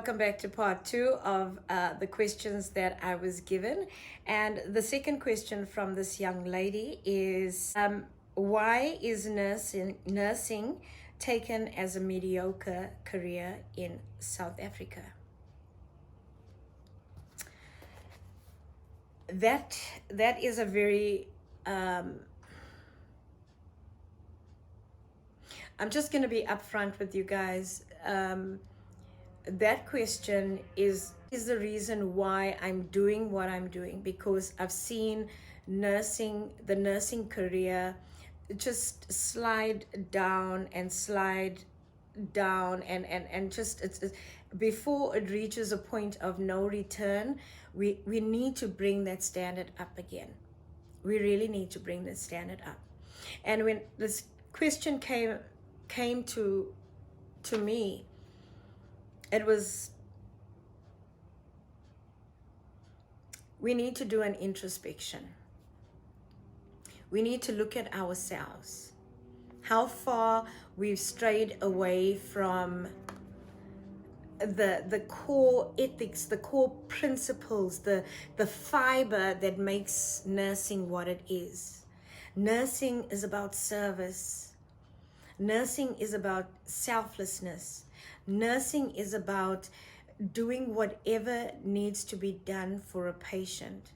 welcome back to part 2 of the questions that I was given. And the second question from this young lady is, why is nursing taken as a mediocre career in South Africa? That is a very I'm just going to be upfront with you guys. That question is the reason why I'm doing what I'm doing, because I've seen the nursing career just slide down and just it's before it reaches a point of no return. We need to bring that standard up again. We really need to bring that standard up. And when this question came to me, it was, we need to do an introspection. We need to look at ourselves, how far we've strayed away from the core ethics, the core principles, the fiber that makes nursing what it is. Nursing is about service. Nursing is about selflessness. Nursing is about doing whatever needs to be done for a patient.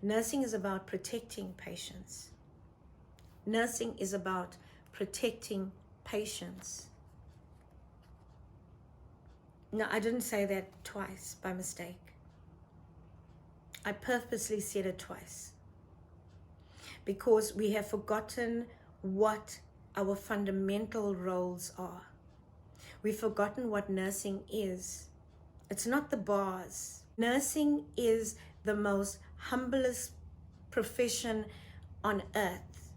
Nursing is about protecting patients. Nursing is about protecting patients. No, I didn't say that twice by mistake. I purposely said it twice, because we have forgotten what our fundamental roles are. We've forgotten what nursing is. It's not the bars. Nursing is the most humblest profession on earth.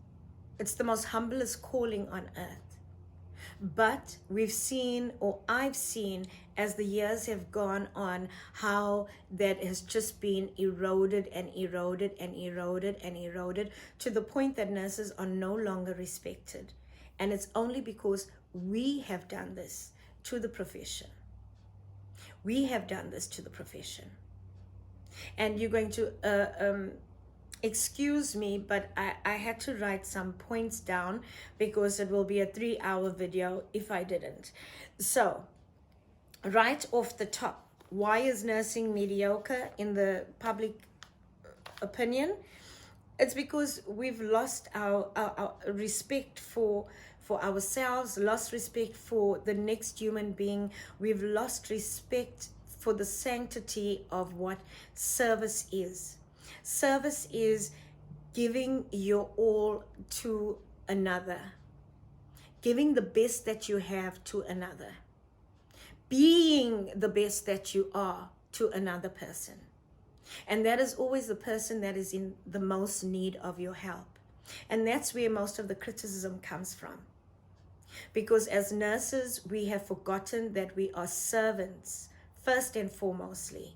It's the most humblest calling on earth. But we've seen, or I've seen, as the years have gone on, how that has just been eroded and eroded and eroded and eroded to the point that nurses are no longer respected. And it's only because we have done this to the profession. We have done this to the profession. And you're going to excuse me, but I had to write some points down because it will be a 3-hour video if I didn't. So, right off the top, why is nursing mediocre in the public opinion? It's because we've lost our respect for ourselves, lost respect for the next human being. We've lost respect for the sanctity of what service is. Service is giving your all to another, giving the best that you have to another, being the best that you are to another person. And that is always the person that is in the most need of your help. And that's where most of the criticism comes from. Because as nurses, we have forgotten that we are servants, first and foremostly.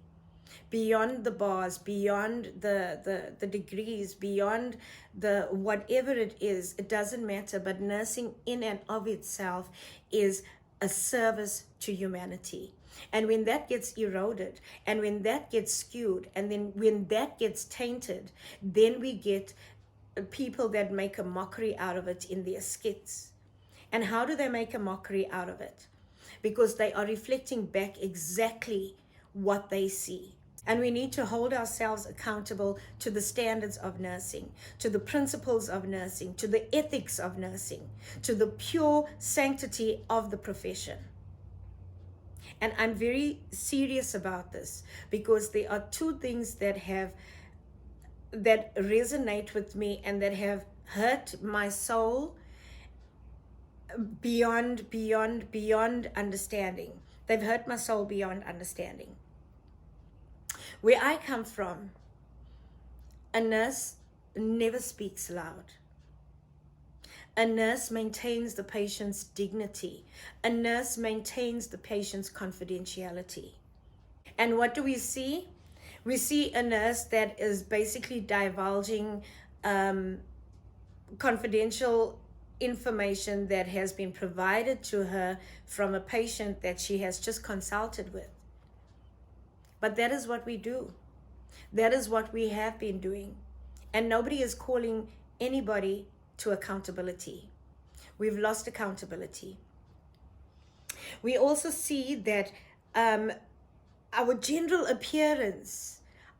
Beyond the bars, beyond the degrees, beyond the whatever it is, it doesn't matter. But nursing in and of itself is a service to humanity. And when that gets eroded, and when that gets skewed, and then when that gets tainted, then we get people that make a mockery out of it in their skits. And how do they make a mockery out of it? Because they are reflecting back exactly what they see. And we need to hold ourselves accountable to the standards of nursing, to the principles of nursing, to the ethics of nursing, to the pure sanctity of the profession. And I'm very serious about this, because there are two things that resonate with me and that have hurt my soul beyond understanding. They've hurt my soul beyond understanding. Where I come from, a nurse never speaks loud. A nurse maintains the patient's dignity. A nurse maintains the patient's confidentiality. And what do we see? We see a nurse that is basically divulging confidential information that has been provided to her from a patient that she has just consulted with. But that is what we do. That is what we have been doing. And nobody is calling anybody to accountability. We've lost accountability. We also see that our general appearance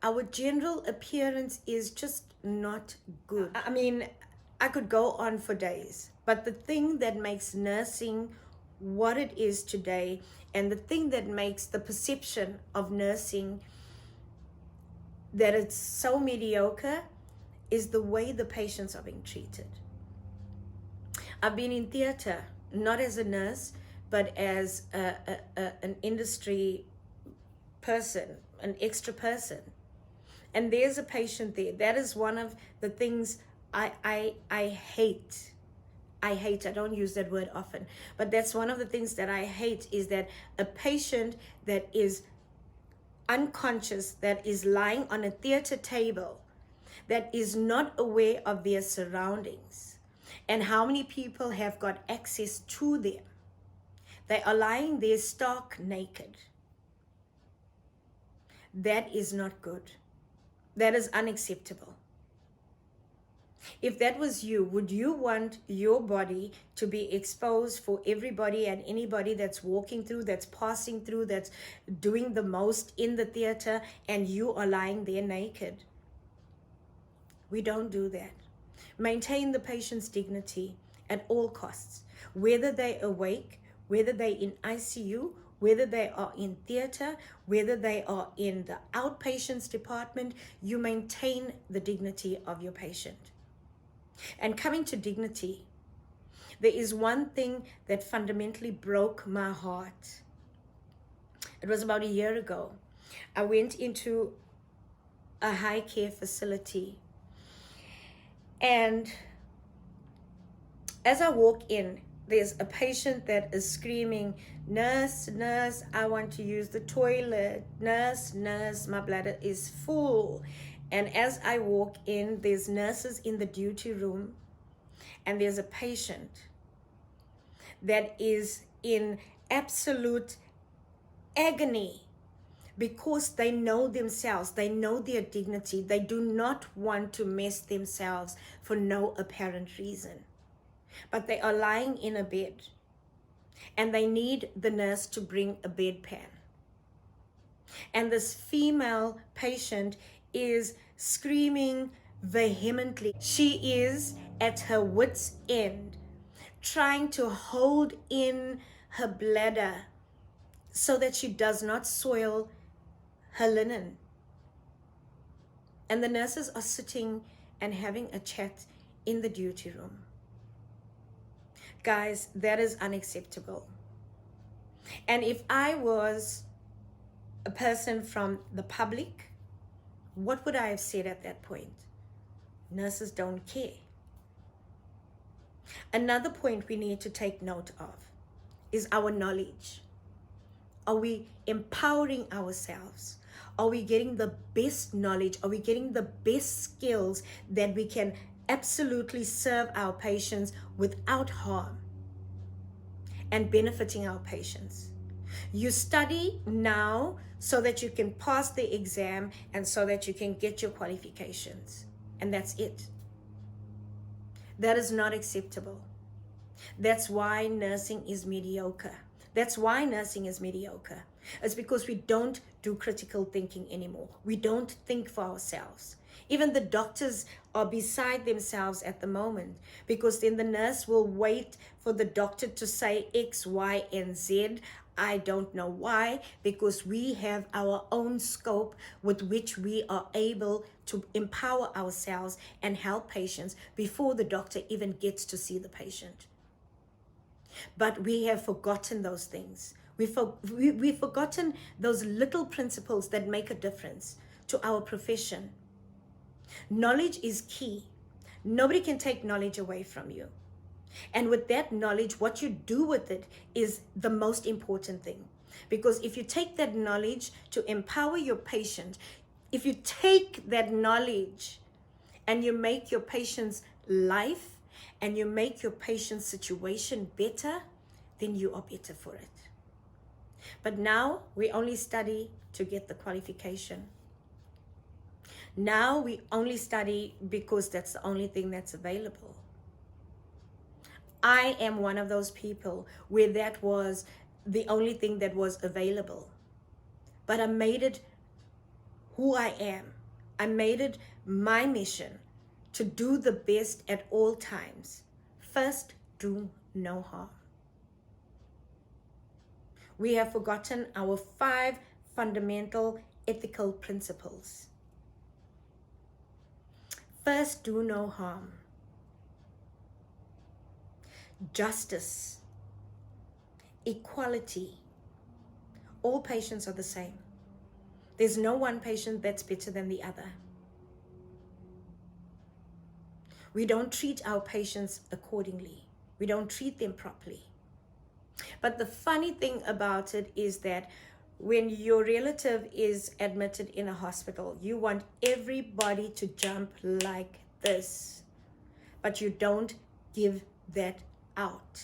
is just not good. I mean, I could go on for days, but the thing that makes nursing what it is today, and the thing that makes the perception of nursing that it's so mediocre, is the way the patients are being treated. I've been in theater, not as a nurse, but as an industry person, an extra person. And there's a patient there. That is one of the things I hate. I don't use that word often, but that's one of the things that I hate, is that a patient that is unconscious, that is lying on a theater table, that is not aware of their surroundings and how many people have got access to them. They are lying there stark naked. That is not good. That is unacceptable. If that was you, would you want your body to be exposed for everybody and anybody that's walking through, that's passing through, that's doing the most in the theater, and you are lying there naked? We don't do that. Maintain the patient's dignity at all costs, whether they're awake, whether they're in ICU, whether they are in theater, whether they are in the outpatients department. You maintain the dignity of your patient. And coming to dignity, there is one thing that fundamentally broke my heart. It was about a year ago. I went into a high care facility, and as I walk in, there's a patient that is screaming, "Nurse, nurse, I want to use the toilet. Nurse, nurse, my bladder is full." And as I walk in, there's nurses in the duty room, and there's a patient that is in absolute agony because they know themselves, they know their dignity. They do not want to mess themselves for no apparent reason. But they are lying in a bed, and they need the nurse to bring a bedpan. And this female patient is screaming vehemently. She is at her wit's end, trying to hold in her bladder so that she does not soil her linen. And the nurses are sitting and having a chat in the duty room. Guys, that is unacceptable. And if I was a person from the public, what would I have said at that point? Nurses don't care. Another point we need to take note of is our knowledge. Are we empowering ourselves? Are we getting the best knowledge? Are we getting the best skills that we can absolutely serve our patients without harm and benefiting our patients? You study now so that you can pass the exam and so that you can get your qualifications. And that's it. That is not acceptable. That's why nursing is mediocre. That's why nursing is mediocre. It's because we don't do critical thinking anymore. We don't think for ourselves. Even the doctors are beside themselves at the moment, because then the nurse will wait for the doctor to say X, Y, and Z. I don't know why, because we have our own scope with which we are able to empower ourselves and help patients before the doctor even gets to see the patient. But we have forgotten those things. We've forgotten those little principles that make a difference to our profession. Knowledge is key. Nobody can take knowledge away from you. And with that knowledge, what you do with it is the most important thing. Because if you take that knowledge to empower your patient, if you take that knowledge and you make your patient's life and you make your patient's situation better, then you are better for it. But now we only study to get the qualification. Now we only study because that's the only thing that's available. I am one of those people where that was the only thing that was available. But I made it who I am. I made it my mission to do the best at all times. First, do no harm. We have forgotten our 5 fundamental ethical principles. First, do no harm. Justice, equality. All patients are the same. There's no one patient that's better than the other. We don't treat our patients accordingly. We don't treat them properly. But the funny thing about it is that when your relative is admitted in a hospital, you want everybody to jump like this. But you don't give that out.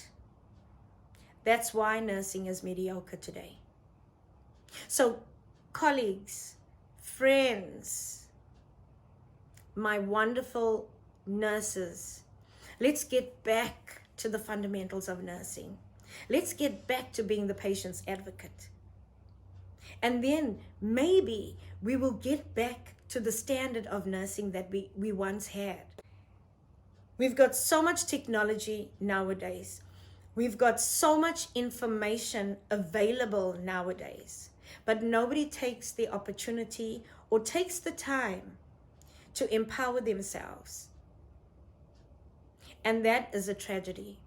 That's why nursing is mediocre today. So, colleagues, friends, my wonderful nurses, let's get back to the fundamentals of nursing. Let's get back to being the patient's advocate. And then maybe we will get back to the standard of nursing that we once had. We've got so much technology nowadays. We've got so much information available nowadays. But nobody takes the opportunity or takes the time to empower themselves. And that is a tragedy.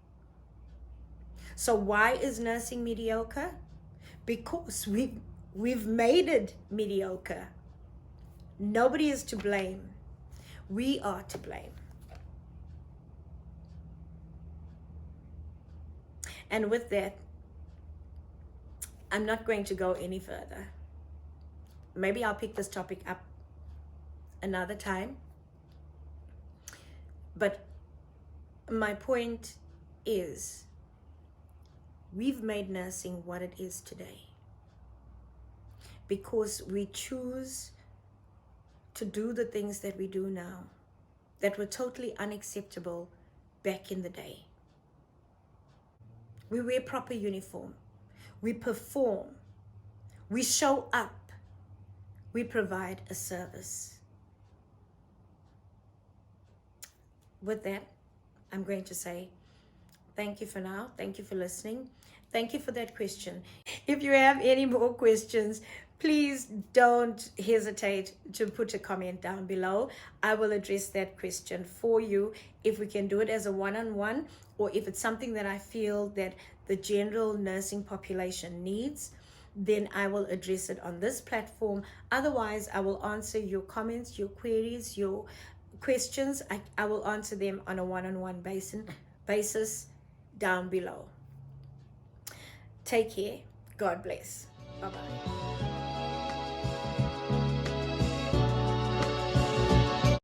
So why is nursing mediocre? Because we've made it mediocre. Nobody is to blame. We are to blame. And with that, I'm not going to go any further. Maybe I'll pick this topic up another time. But my point is, we've made nursing what it is today because we choose to do the things that we do now that were totally unacceptable back in the day. We wear proper uniform. We perform. We show up. We provide a service. With that, I'm going to say thank you for now. Thank you for listening. Thank you for that question. If you have any more questions, please don't hesitate to put a comment down below. I will address that question for you. If we can do it as a one-on-one, or if it's something that I feel that the general nursing population needs, then I will address it on this platform. Otherwise, I will answer your comments, your queries, your questions. I will answer them on a one-on-one basis down below. Take care. God bless. Bye-bye.